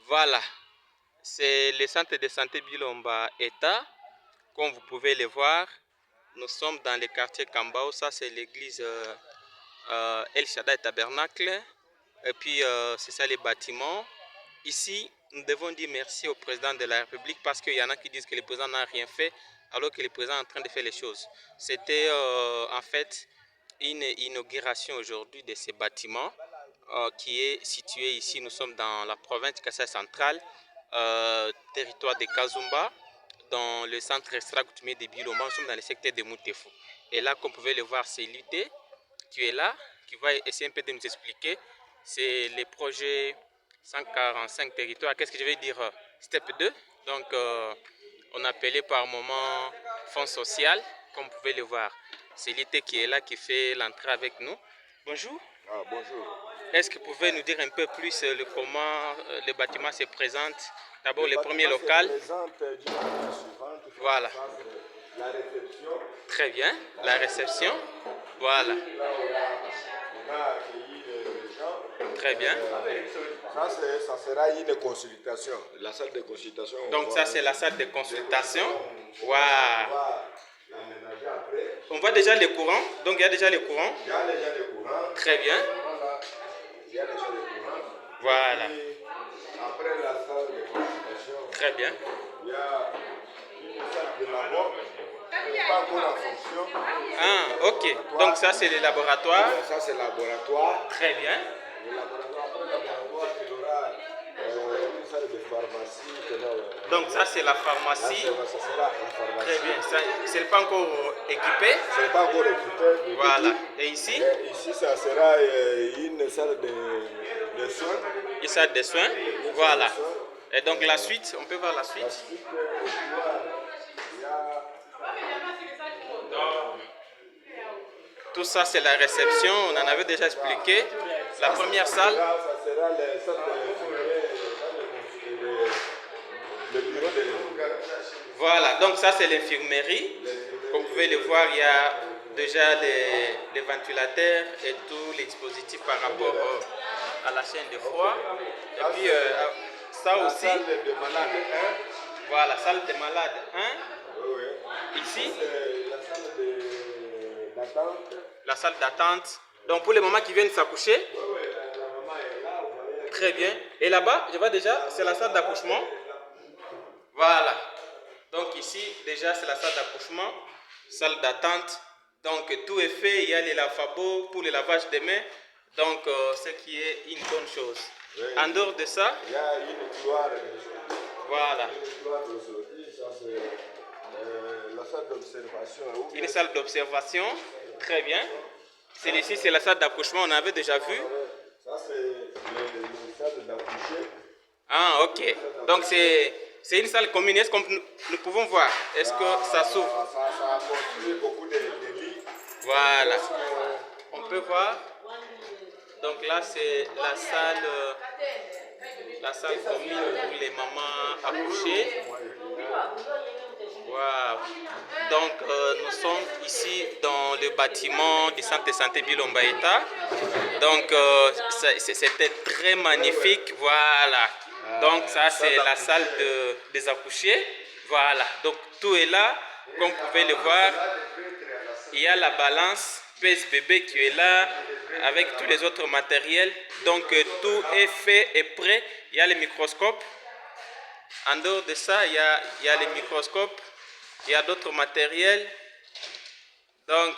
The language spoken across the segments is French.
Voilà, c'est le centre de santé Bilomba État. Comme vous pouvez le voir, nous sommes dans le quartier Kambao. Ça, c'est l'église El Shaddai Tabernacle. Et puis, c'est ça les bâtiments. Ici, nous devons dire merci au président de la République parce qu'il y en a qui disent que le président n'a rien fait alors que le président est en train de faire les choses. C'était en fait une inauguration aujourd'hui de ces bâtiments qui est situé ici. Nous sommes dans la province de Kassai centrale, territoire de Kazumba, dans le centre extra-coutumier de Biloma. Nous sommes dans le secteur de Moutefou. Et là, comme vous pouvez le voir, c'est l'UT qui est là, qui va essayer un peu de nous expliquer. C'est le projet 145 territoires. Qu'est-ce que je vais dire? Step 2. Donc, on appelait par moment fonds social, comme vous pouvez le voir. C'est l'UT qui est là, qui fait l'entrée avec nous. Bonjour. Ah, bonjour. Est-ce que vous pouvez nous dire un peu plus comment le bâtiment se présente? D'abord, le premier local. Voilà. La réception. Très bien. La réception. Voilà. On a accueilli les gens. Très bien. Ça sera une consultation. La salle de consultation. Donc, ça, c'est la salle de consultation. Waouh. On voit déjà les courants. Donc, il y a déjà les courants. Il y a déjà les courants. Très bien. Il y a déjà les courants. Voilà. Et après la salle de consultation, Très bien. il y a une salle de labo. Pas encore en fonction. Ah, ok. Donc, ça, c'est le laboratoire. Ça, c'est le laboratoire. Très bien. Le laboratoire, après le laboratoire, il y aura une salle de pharmacie. Donc, ça, c'est la pharmacie. Ça sera la pharmacie. Très bien. Ce n'est pas encore équipé. Ce n'est pas encore équipé. Voilà. Et ici? Et ici, ça sera une salle de soins. Une salle de soins. Voilà. Et donc, la suite, on peut voir la suite. La suite, il y a... Tout ça, c'est la réception. On en avait déjà expliqué. La première salle. Ça sera les salles le bureau de Voilà. Donc, ça, c'est l'infirmerie. Comme vous pouvez le voir, il y a déjà les ventilateurs et tous les dispositifs par rapport à la chaîne de froid. Et puis, ça aussi. La salle de malade 1. Voilà, salle de malade 1. Oui. Ici. La salle d'attente. La salle d'attente. Donc, pour les mamans qui viennent s'accoucher. Oui, la maman est là. Vous voyez. Très bien. Et là-bas, je vois déjà, c'est la salle d'accouchement. Voilà. Donc ici, déjà, c'est la salle d'accouchement, salle d'attente. Donc tout est fait. Il y a les lavabos pour le lavage des mains. Donc, ce qui est une bonne chose. Oui. En dehors de ça, il y a une couloir de sortie. Voilà. Une couloir de sortie, ça c'est la salle d'observation. Une salle d'observation. Très bien. Celle-ci, c'est la salle d'accouchement. On avait déjà vu. Ça, c'est la salle d'accoucher. Ah, ok. Donc, c'est une salle commune. Est-ce que nous pouvons voir? Est-ce que ça s'ouvre? Ça a construit beaucoup de lits. Voilà. On peut voir. Donc là, c'est la salle commune pour les mamans accouchées. Wow. Donc, nous sommes ici dans le bâtiment du centre de santé Bilomba État. Donc, c'était très magnifique. Voilà. Donc, ça, c'est la salle des accouchés. Voilà. Donc, tout est là. Comme vous pouvez le voir, il y a la balance pèse-bébé qui est là avec tous les autres matériels. Donc, tout est fait et prêt. Il y a le microscope. En dehors de ça, il y a les microscopes. Il y a d'autres matériels. Donc,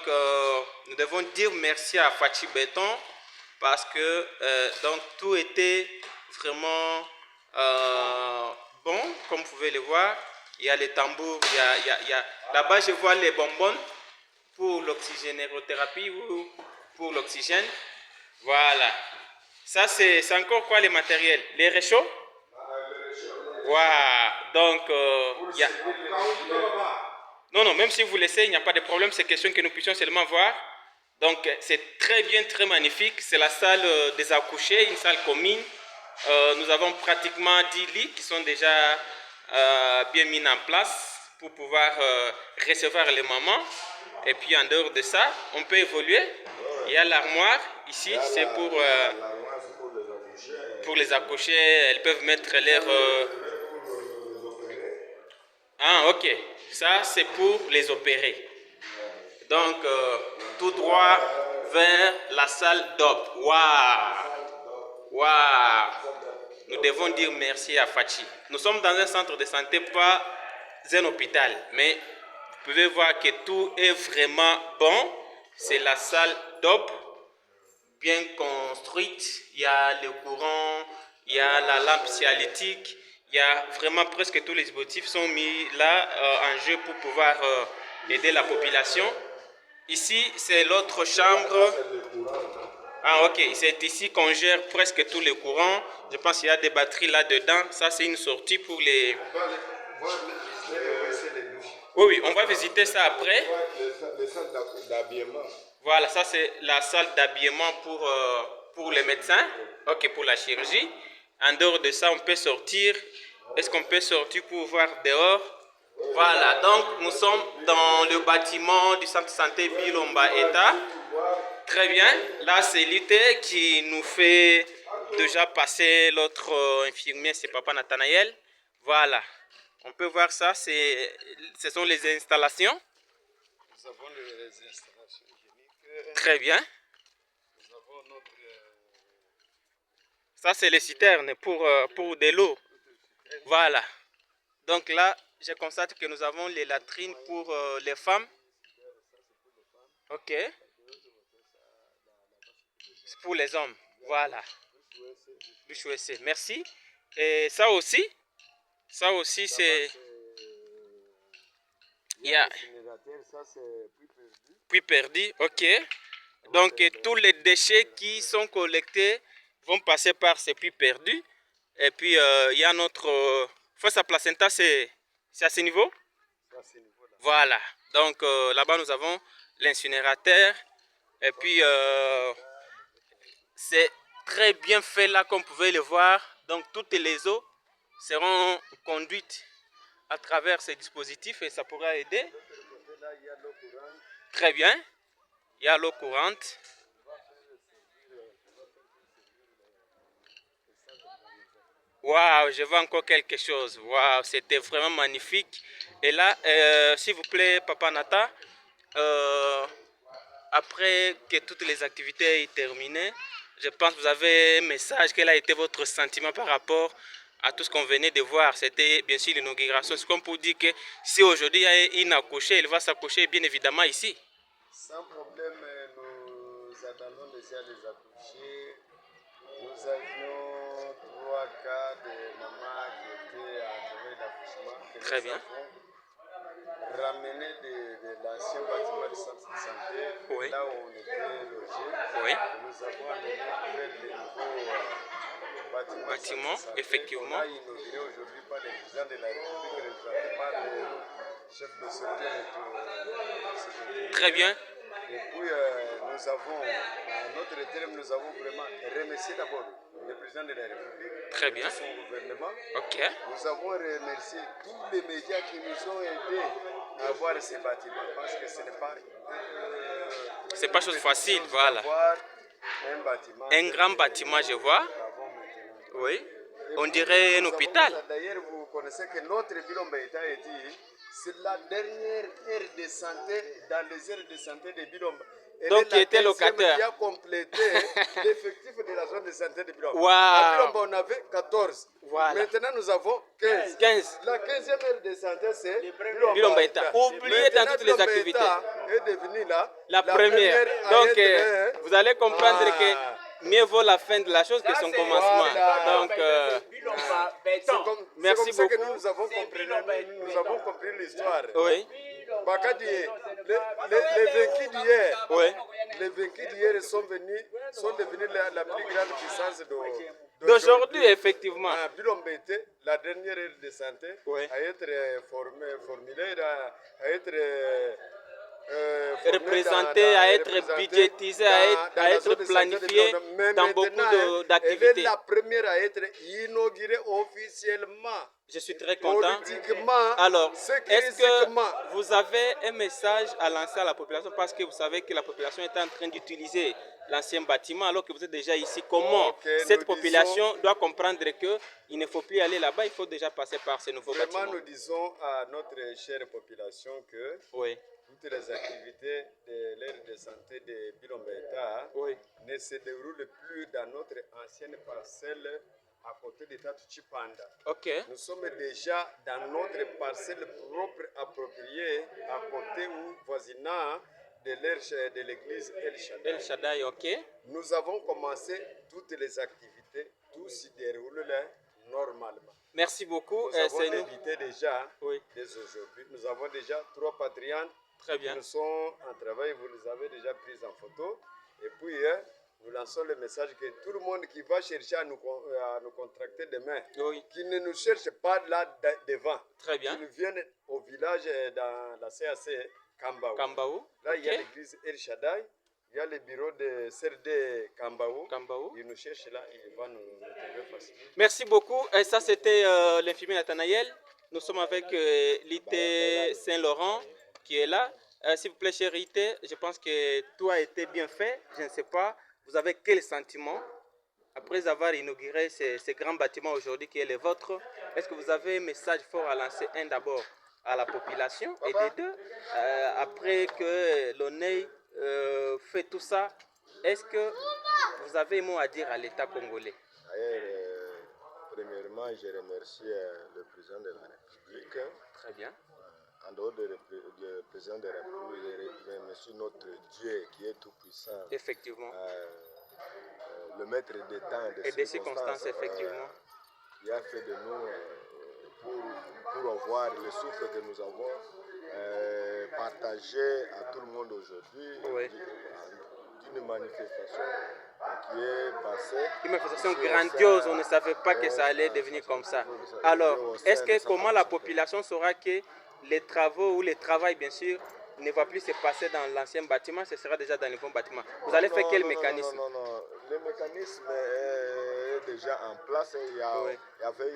nous devons dire merci à Fachi Béton parce que donc, tout était vraiment bon, comme vous pouvez le voir. Il y a les tambours, là-bas je vois les bonbons pour l'oxygénothérapie ou pour l'oxygène. Voilà. Ça, c'est encore quoi les matériels? Les réchauds? Waouh. Donc, non, même si vous laissez, il n'y a pas de problème. C'est question que nous puissions seulement voir. Donc, c'est très bien, très magnifique. C'est la salle des accouchés, une salle commune. Nous avons pratiquement 10 lits qui sont déjà bien mis en place pour pouvoir recevoir les mamans. Et puis, en dehors de ça, on peut évoluer. Il y a l'armoire ici, c'est pour... L'armoire, c'est pour les accouchés. Pour les accoucher, elles peuvent mettre leur... Ah, ok. Ça, c'est pour les opérer. Donc, tout droit vers la salle d'op. Waouh! Waouh! Nous devons dire merci à Fachi. Nous sommes dans un centre de santé, pas un hôpital. Mais vous pouvez voir que tout est vraiment bon. C'est la salle d'op, bien construite. Il y a le courant, il y a la lampe cialytique. Il y a vraiment presque tous les dispositifs sont mis là en jeu pour pouvoir aider la population. Ici, c'est l'autre chambre. Ah, ok. C'est ici qu'on gère presque tous les courants. Je pense qu'il y a des batteries là-dedans. Ça, c'est une sortie pour les... Oui, oui, on va visiter ça après. Les salles d'habillement. Voilà, ça, c'est la salle d'habillement pour les médecins. Ok, pour la chirurgie. En dehors de ça, on peut sortir. Est-ce qu'on peut sortir pour voir dehors? Voilà, donc nous sommes dans le bâtiment du centre de santé Bilomba Eta. Très bien. Là, c'est l'IT qui nous fait déjà passer l'autre infirmier, c'est Papa Nathanaël. Voilà. On peut voir ça, ce sont les installations. Nous avons les installations hygiéniques. Très bien. Nous avons notre... Ça, c'est les citernes pour de l'eau. Voilà. Donc là, je constate que nous avons les latrines pour les femmes. Ok. C'est pour les hommes. Voilà. Merci. Et ça aussi c'est... Il y a... Puis perdu. Ok. Donc tous les déchets qui sont collectés vont passer par ces puits perdus. Et puis il y a notre fosse à placenta, c'est à ce niveau? Voilà. Donc là-bas nous avons l'incinérateur. Et puis c'est très bien fait là comme vous pouvez le voir. Donc toutes les eaux seront conduites à travers ces dispositifs et ça pourra aider. Très bien. Il y a l'eau courante. Waouh, je vois encore quelque chose. Waouh, c'était vraiment magnifique. Et là, s'il vous plaît, Papa Nata, après que toutes les activités aient terminé, je pense que vous avez un message. Quel a été votre sentiment par rapport à tout ce qu'on venait de voir? C'était bien sûr l'inauguration. C'est comme pour dire que si aujourd'hui il y a une accouchée, il va s'accoucher bien évidemment ici. Sans problème, nous attendons déjà les accouchés. Nous avions 3 cas de mamans qui étaient en train d'accouchement. Très bien. Ramenés de l'ancien bâtiment du centre de santé, Oui. là où on était logés. Oui. Nous avons amené vers le nouveau bâtiment, effectivement. On a inauguré aujourd'hui par le président de la République, représenté par le chef de secteur et tout. Très bien. Et puis nous avons, à notre terme, nous avons vraiment remercié d'abord le président de la République. Très bien. Son gouvernement. Ok. Nous avons remercié tous les médias qui nous ont aidés à voir ces bâtiments parce que ce n'est pas c'est pas chose facile, voilà. Un bâtiment. Un grand bâtiment, je vois. Oui. On dirait un hôpital. D'ailleurs, vous connaissez que notre Bilomba Eta est dit, c'est la dernière aire de santé dans les aires de santé de Bilomba. Donc, qui était locataire. Qui a complété l'effectif de la zone de santé de Bilomba. Wow. À Bilomba, on avait 14. Voilà. Maintenant, nous avons 15. 15. La 15e aire de santé, c'est Bilomba Eta. Oubliez dans toutes les activités. Est devenu la première. Donc, vous allez comprendre que mieux vaut la fin de la chose que son commencement. Donc, merci beaucoup. Que nous avons compris l'histoire. Oui. Bakadi, les vaincus d'hier, oui. Les vaincus d'hier sont devenus la plus grande puissance d'aujourd'hui, effectivement. Bilomba était la dernière aire de santé à être formulée, à être représentée, à être budgétisée, à être planifiée dans beaucoup d'activités. Elle est la première à être inaugurée officiellement. Je suis très content. Politiquement, alors, est-ce que vous avez un message à lancer à la population parce que vous savez que la population est en train d'utiliser l'ancien bâtiment alors que vous êtes déjà ici. Comment Ok, cette nous population doit comprendre qu'il ne faut plus aller là-bas, il faut déjà passer par ce nouveau Vraiment, bâtiment? nous disons à notre chère population que Oui, toutes les activités de l'aire de santé de Bilombeta oui. ne se déroulent plus dans notre ancienne parcelle à côté de Tatuchipanda. Ok. Nous sommes déjà dans notre parcelle propre appropriée à côté ou voisinant de l'église El Shaddai. El Shaddai, ok. Nous avons commencé toutes les activités, tout se déroule là normalement. Merci beaucoup. Nous avons C'est nous. débuté déjà Oui, dès aujourd'hui. Nous avons déjà 3 patriotes très qui bien. nous sont en travail. Vous les avez déjà pris en photo. Et puis, nous lançons le message que tout le monde qui va chercher à nous contracter demain, Oui, qui ne nous cherche pas là devant, très bien. qu'ils viennent au village dans la CAC Kambaou. Kambaou. Là, il y a Ok. l'église El Shaddai, il y a le bureau de CRD Kambaou. Kambaou. Ils nous cherchent là, ils vont nous trouver facilement. Merci beaucoup. Et ça, c'était l'infirmier Nathanaël. Nous sommes avec l'IT Saint-Laurent qui est là. S'il vous plaît, cher IT, je pense que tout a été bien fait. Je ne sais pas, vous avez quel sentiment après avoir inauguré ce grand bâtiment aujourd'hui qui est le vôtre? Est-ce que vous avez un message fort à lancer? Un, d'abord à la population, et de deux, après que l'ONEI fait tout ça, est-ce que vous avez un mot à dire à l'État congolais? Premièrement, je remercie le président de la République. Très bien. En dehors du président de la République, je remercie notre Dieu qui est tout puissant. Effectivement. Le maître des temps et des circonstances, effectivement. Il a fait de nous, pour avoir le souffle que nous avons, partagé à tout le monde aujourd'hui, Oui. d'une manifestation qui est passée. Une manifestation grandiose, on ne savait pas que ça allait devenir comme ça. Alors, est-ce que comment la population saura que les travaux ou les travail, bien sûr, ne va plus se passer dans l'ancien bâtiment, ce sera déjà dans le nouveau bâtiment? Vous allez faire quel mécanisme? Non. Le mécanisme est déjà en place. Il y avait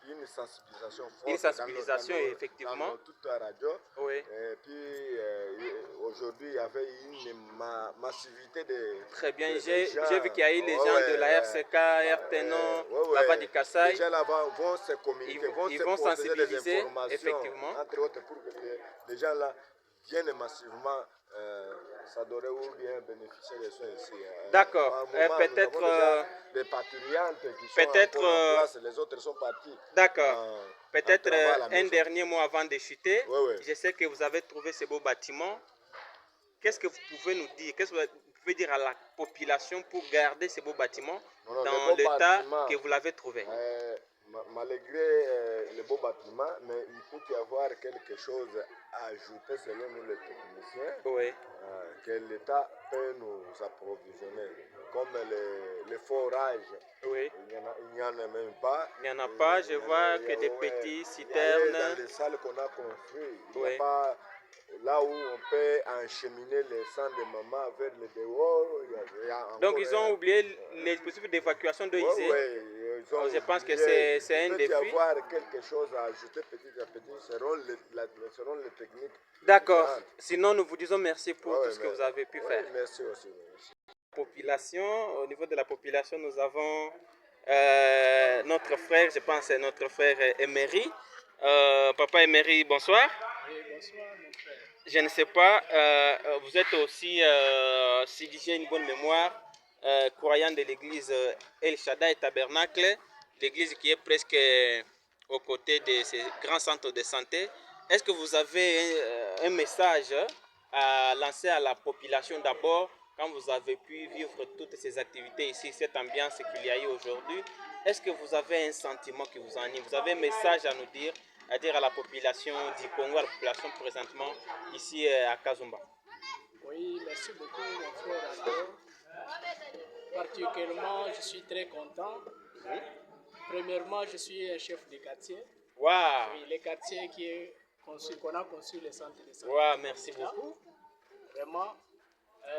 une sensibilisation forte. Une sensibilisation, effectivement. Dans toute la radio. Oui. Et puis, aujourd'hui, il y avait une massivité de. Très bien. J'ai vu qu'il y a eu les gens de la RCK, RTNO, la Vadi Kassai. Les gens là-bas vont se communiquer, ils vont sensibiliser, des informations, effectivement. entre autres, pour que les gens là viennent massivement s'adorer ou bien bénéficier des soins ici. D'accord. Peut-être des patrouillantes qui sont encore en place, les autres sont partis. D'accord. Peut-être un dernier mot avant de chuter. Oui. Je sais que vous avez trouvé ce beau bâtiment. Qu'est-ce que vous pouvez nous dire? Qu'est-ce que vous pouvez dire à la population pour garder ce beau bâtiment dans l'état que vous l'avez trouvé? Malgré le beau bâtiment, mais il peut y avoir quelque chose à ajouter selon nous les techniciens. Oui. Que l'État peut nous approvisionner, comme les forages. Oui. Il n'y en a même pas. Il n'y en a pas, je vois que des petits citernes. Dans les salles qu'on a construites, il n'y Oui. a pas là où on peut encheminer les sangs de maman vers le dehors. Donc ils ont oublié les dispositifs d'évacuation de ici. Je pense que c'est un défi. Il peut y avoir quelque chose à ajouter petit à petit selon les techniques. D'accord. Sinon, nous vous disons merci pour tout ce que vous avez pu faire. Merci aussi. Population, au niveau de la population, nous avons notre frère, je pense c'est notre frère Emery. Papa Emery, bonsoir. Oui, bonsoir mon frère. Je ne sais pas, vous êtes aussi, si j'ai une bonne mémoire, croyant de l'église El Shaddai Tabernacle, l'église qui est presque aux côtés de ces grands centres de santé. Est-ce que vous avez un message à lancer à la population d'abord, quand vous avez pu vivre toutes ces activités ici, cette ambiance qu'il y a eu aujourd'hui? Est-ce que vous avez un sentiment qui vous anime? Vous avez un message à nous dire, à dire à la population du Congo, à la population présentement ici à Kazumba? Oui, merci beaucoup mon frère Ando. Particulièrement, je suis très content. Premièrement, je suis un chef de quartier. Wow. Oui, le quartier qu'on a conçu le centre de santé. Wow, merci beaucoup. Vraiment,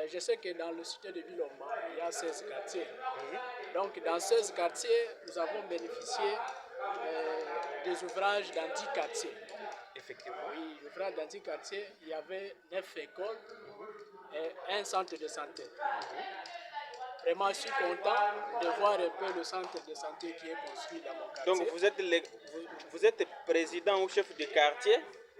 je sais que dans le cité de Bilomba, il y a 16 quartiers. Donc, dans 16 quartiers, nous avons bénéficié des ouvrages d'anti-quartiers. Effectivement. Oui, l'ouvrage d'anti-quartier, il y avait 9 écoles un centre de santé. Vraiment, je suis content de voir un peu le centre de santé qui est construit dans mon quartier. Donc vous êtes président ou chef de quartier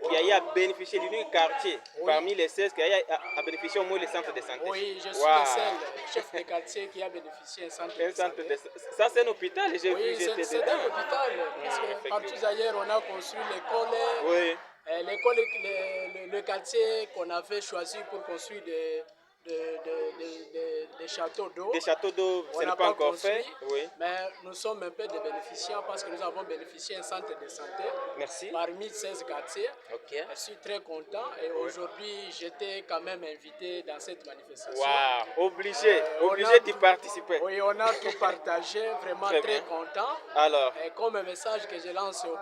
qui a bénéficié de l'unique quartier parmi les 16 qui a bénéficié au moins le centre de santé. Oui, je suis le seul chef de quartier qui a bénéficié d'un centre de santé. Ça c'est un hôpital, j'ai vu, j'étais dedans. C'est un hôpital, puisque partout ailleurs on a construit l'école. Oui. L'école, le quartier qu'on avait choisi pour construire des châteaux d'eau. Des châteaux d'eau, ce n'est pas encore fait. Oui. Mais nous sommes un peu des bénéficiaires parce que nous avons bénéficié d'un centre de santé. Merci. Parmi 16 quartiers. Okay. Je suis très content et aujourd'hui j'étais quand même invité dans cette manifestation. Waouh, obligé d'y participer. Oui, on a tout partagé, vraiment très content. Alors. Et comme un message que je lance au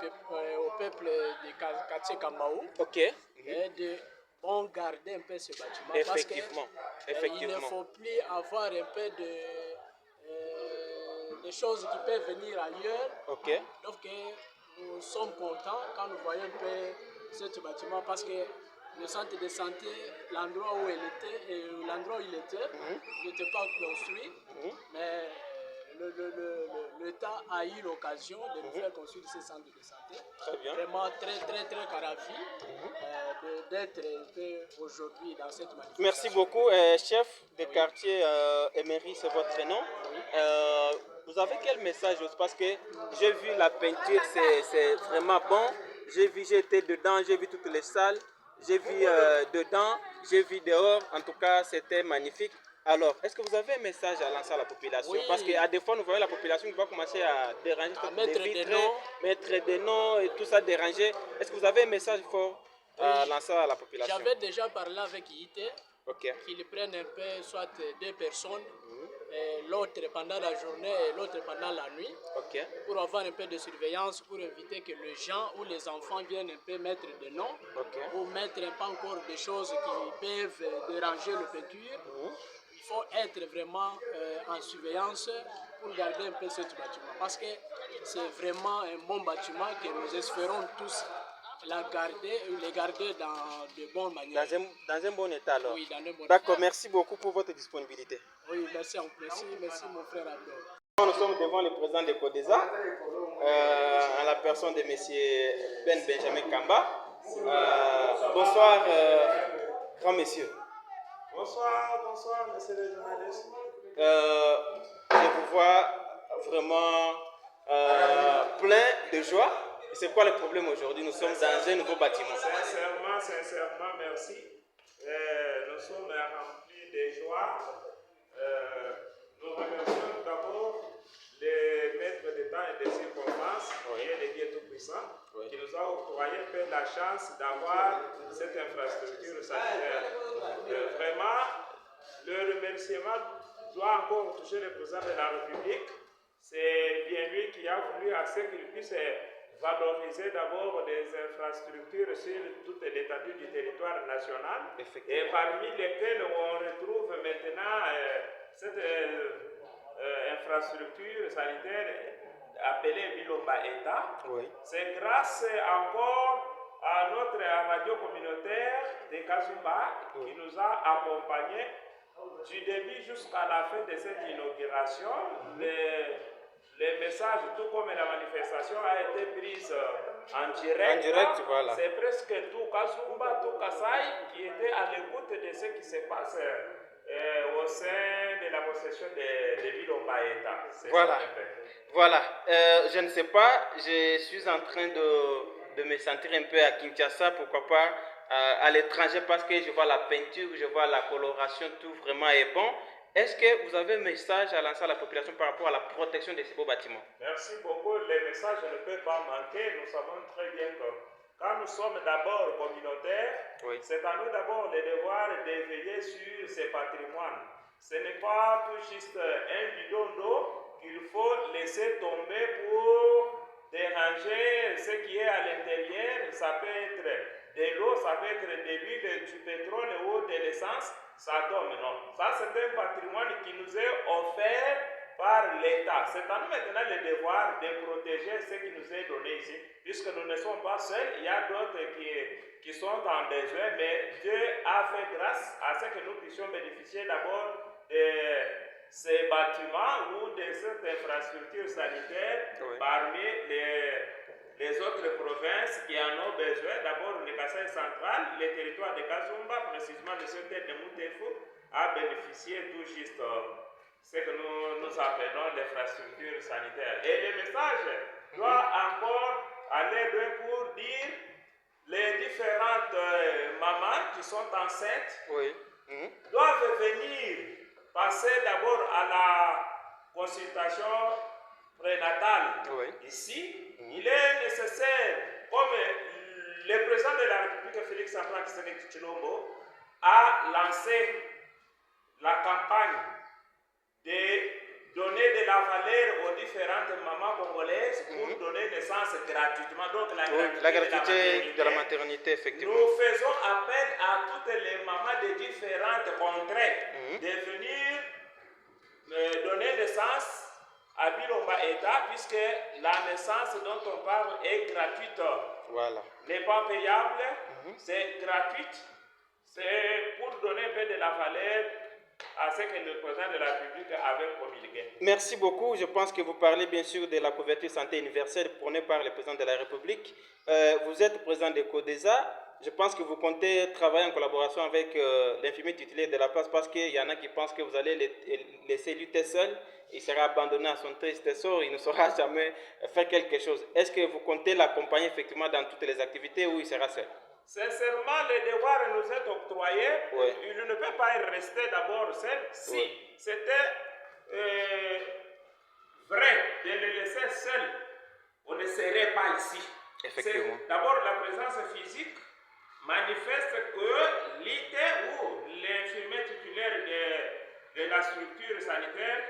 peuple du quartier Kambaou. Ok. Et de garder un peu ce bâtiment. Effectivement. Parce qu'il ne faut plus avoir un peu de choses qui peuvent venir ailleurs. Ok. Donc nous sommes contents quand nous voyons un peu ce bâtiment parce que le centre de santé, l'endroit où il était, n'était pas construit, mais l'État a eu l'occasion de nous faire construire ce centre de santé. Très bien. Vraiment très ravi d'être aujourd'hui dans cette manifestation. Merci beaucoup, chef de quartier Emery, c'est votre nom. Vous avez quel message? Parce que j'ai vu la peinture, c'est vraiment bon. J'ai été dedans, j'ai vu toutes les salles, j'ai vu dedans, j'ai vu dehors. En tout cas, c'était magnifique. Alors, est-ce que vous avez un message à lancer à la population? Oui. Parce qu'à des fois, nous voyons la population qui va commencer à déranger, mettre des noms et tout ça déranger. Est-ce que vous avez un message fort à lancer à la population? J'avais déjà parlé avec IIT, okay, qu'ils prennent un peu, soit 2 personnes, l'autre pendant la journée et l'autre pendant la nuit, okay, pour avoir un peu de surveillance, pour éviter que les gens ou les enfants viennent un peu mettre des noms, okay, ou mettre un peu encore des choses qui peuvent déranger le peinture. Il faut être vraiment en surveillance pour garder un peu ce bâtiment. Parce que c'est vraiment un bon bâtiment que nous espérons tous les garder dans de bonnes manières. Dans un bon état alors? Oui, dans un bon état. D'accord, merci beaucoup pour votre disponibilité. Oui, merci mon frère Abdel. Nous sommes devant le président de CODESA, en la personne de M. Benjamin Kamba. Bonsoir, grand monsieur. Bonsoir, monsieur le journaliste. Je vous vois vraiment plein de joie. C'est quoi le problème aujourd'hui? Nous sommes dans un nouveau bâtiment. Sincèrement, merci. Nous sommes remplis de joie. Nous remercions d'abord les maîtres des temps et des circonstances, qui est le Dieu Tout-Puissant, qui nous a octroyé la chance d'avoir cette infrastructure sanitaire. Vraiment, le remerciement doit encore toucher le président de la République. C'est bien lui qui a voulu à ce qu'il puisse valoriser d'abord des infrastructures sur toute l'étendue du territoire national, et parmi lesquelles on retrouve maintenant cette infrastructure sanitaire appelée Bilomba État. Oui. C'est grâce encore à notre radio communautaire de Kazumba, qui nous a accompagnés du début jusqu'à la fin de cette inauguration. Les messages, tout comme la manifestation, a été prise en direct. Voilà. C'est presque tout Kazumba, tout Kasaï qui était à l'écoute de ce qui se passe au sein de la possession de Bilomba État. Voilà. Je ne sais pas, je suis en train de me sentir un peu à Kinshasa, pourquoi pas à l'étranger, parce que je vois la peinture, je vois la coloration, tout vraiment est bon. Est-ce que vous avez un message à lancer à la population par rapport à la protection de ces beaux bâtiments? Merci beaucoup. Les messages ne peuvent pas manquer. Nous savons très bien que quand nous sommes d'abord communautaires, c'est à nous d'abord le devoir de veiller sur ces patrimoines. Ce n'est pas tout juste un bidon d'eau qu'il faut laisser tomber pour déranger ce qui est à l'intérieur. Ça peut être de l'eau, ça peut être de l'huile, du pétrole ou de l'essence. Ça tombe, non. Ça, c'est un patrimoine qui nous est offert par l'État. C'est à nous maintenant le devoir de protéger ce qui nous est donné ici, puisque nous ne sommes pas seuls, il y a d'autres qui sont en besoin, mais Dieu a fait grâce à ce que nous puissions bénéficier d'abord de ces bâtiments ou de cette infrastructure sanitaire parmi les autres provinces qui en ont besoin. D'abord, le Kasaï central, le territoire de Kazumba, précisément le secteur de Moutefou, a bénéficié tout juste ce que nous appelons l'infrastructure sanitaire. Et le message doit encore aller loin pour dire les différentes mamans qui sont enceintes doivent venir passer d'abord à la consultation prénatale ici. Il est nécessaire, comme le président de la République Félix Antoine Tshisekedi a lancé la campagne de donner de la valeur aux différentes mamans congolaises pour donner naissance gratuitement. Donc la gratuité de la maternité, effectivement. Nous faisons appel à toutes les mamans de différentes contrées de venir donner naissance à Bilomba État, puisque la naissance dont on parle est gratuite. Voilà. N'est pas payable, c'est gratuite. C'est pour donner un peu de la valeur à ce que le président de la République avait promulgué. Merci beaucoup. Je pense que vous parlez bien sûr de la couverture santé universelle prônée par le président de la République. Vous êtes président de CODESA. Je pense que vous comptez travailler en collaboration avec l'infirmier titulaire de la place, parce qu'il y en a qui pensent que vous allez laisser lutter seul. Il sera abandonné à son triste sort, il ne saura jamais faire quelque chose. Est-ce que vous comptez l'accompagner effectivement dans toutes les activités ou il sera seul? Sincèrement, le devoir nous est octroyé. Il ne peut pas rester d'abord seul. Si c'était vrai de le laisser seul, on ne serait pas ici. Effectivement. D'abord, la présence physique manifeste que l'IT ou l'infirmier titulaire de la structure sanitaire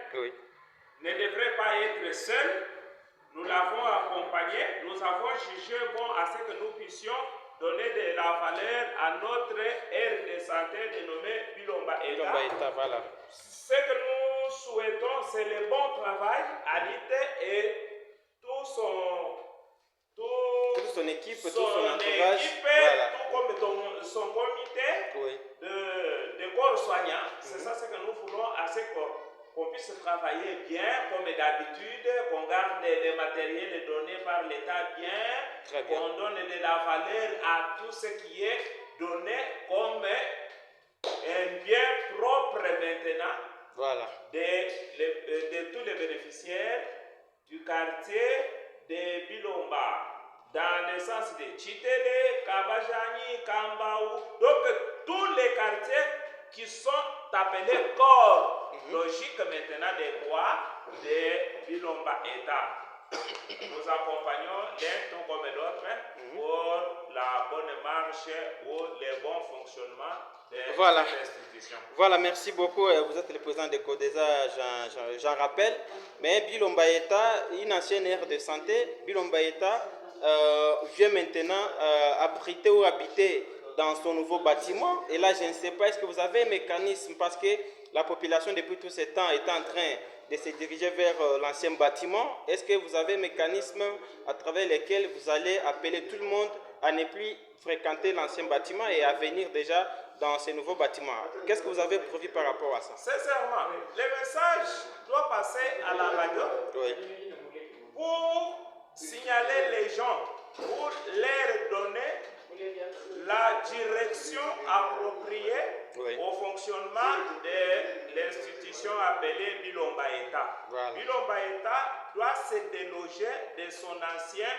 ne devrait pas être seul. Nous l'avons accompagné, nous avons jugé bon à ce que nous puissions donner de la valeur à notre aire de santé dénommée Bilomba État. Voilà. Ce que nous souhaitons, c'est le bon travail à l'IT et toute son équipe, tout son entourage, tout comme son comité de corps soignants. C'est ça ce que nous voulons, à ce qu'on puisse travailler bien, comme d'habitude, qu'on garde les matériels donnés par l'État bien, qu'on donne de la valeur à tout ce qui est donné comme un bien propre maintenant de tous les bénéficiaires du quartier de Bilomba, dans le sens de Chitele, Kabajani, Kambaou, donc tous les quartiers qui sont appelés corps logiques maintenant des rois de Bilomba État. Nous accompagnons l'un tout comme l'autre pour la bonne marche ou le bon fonctionnement de cette institution. Voilà, merci beaucoup. Vous êtes le président de CODESA, j'en rappelle. Mais Bilomba État, une ancienne aire de santé, Bilomba État vient maintenant abriter ou habiter dans son nouveau bâtiment. Et là, je ne sais pas, est-ce que vous avez un mécanisme, parce que la population depuis tout ce temps est en train de se diriger vers l'ancien bâtiment. Est-ce que vous avez un mécanisme à travers lequel vous allez appeler tout le monde à ne plus fréquenter l'ancien bâtiment et à venir déjà dans ce nouveau bâtiment? Qu'est-ce que vous avez prévu par rapport à ça? Sincèrement, le message doit passer à la radio pour signaler les gens, pour leur donner la direction appropriée au fonctionnement de l'institution appelée Bilomba État. Bilomba État doit se déloger de son ancien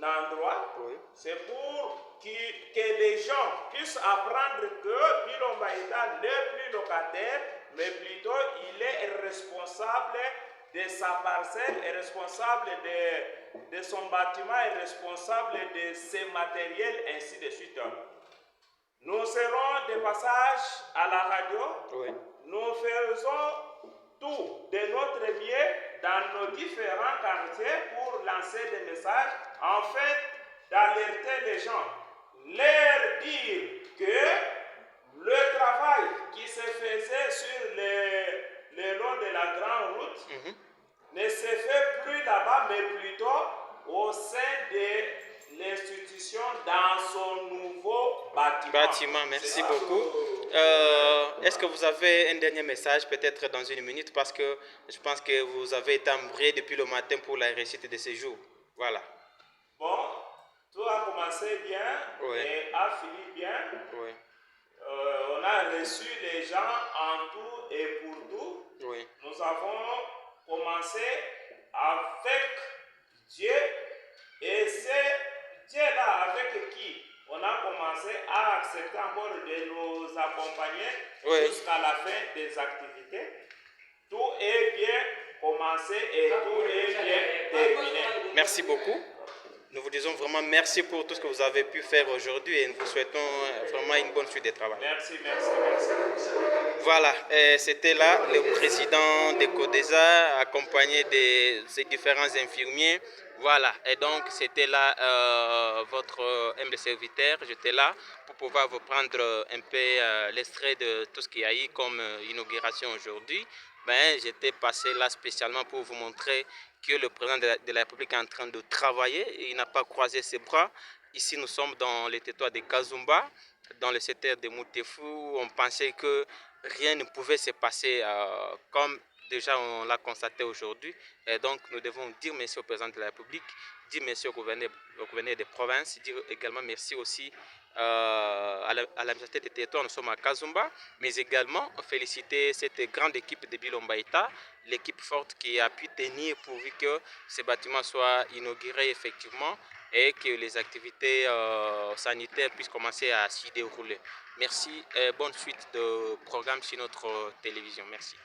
endroit. C'est pour que les gens puissent apprendre que Bilomba État n'est plus locataire, mais plutôt il est responsable de sa parcelle, est responsable de son bâtiment, est responsable de ses matériels, ainsi de suite. Nous serons de passage à la radio. Nous faisons tout de notre mieux dans nos différents quartiers pour lancer des messages, afin d'alerter les gens, leur dire que le travail qui se faisait sur le long de la grande route ne se fait plus là-bas, mais plutôt au sein des dans son nouveau bâtiment. Merci beaucoup. Est-ce que vous avez un dernier message, peut-être dans une minute, parce que je pense que vous avez été embrouillé depuis le matin pour la réussite de ce jour. Voilà. Bon, tout a commencé bien Oui. et a fini bien. Oui. On a reçu les gens en tout et pour tout. Oui. Nous avons commencé avec Dieu et c'est Dieu-là avec qui on a commencé à accepter encore de nous accompagner jusqu'à la fin des activités. Tout est bien commencé et tout est bien terminé. Merci beaucoup. Nous vous disons vraiment merci pour tout ce que vous avez pu faire aujourd'hui et nous vous souhaitons vraiment une bonne suite de travail. Merci. Voilà, c'était là le président de CODESA accompagné de ses différents infirmiers. Voilà, et donc c'était là votre humble serviteur. J'étais là pour pouvoir vous prendre un peu l'extrait de tout ce qu'il y a eu comme inauguration aujourd'hui. Ben, j'étais passé là spécialement pour vous montrer que le président de la République est en train de travailler et il n'a pas croisé ses bras. Ici, nous sommes dans le territoire de Kazumba, dans le secteur de Moutefu. On pensait que rien ne pouvait se passer comme déjà on l'a constaté aujourd'hui. Et donc, nous devons dire merci au président de la République, dire merci au gouverneur des provinces, dire également merci aussi à l'administration des territoires. Nous sommes à Kazumba, mais également féliciter cette grande équipe de Bilombaïta, l'équipe forte qui a pu tenir pourvu que ce bâtiment soit inauguré effectivement et que les activités sanitaires puissent commencer à s'y dérouler. Merci et bonne suite de programme sur notre télévision. Merci.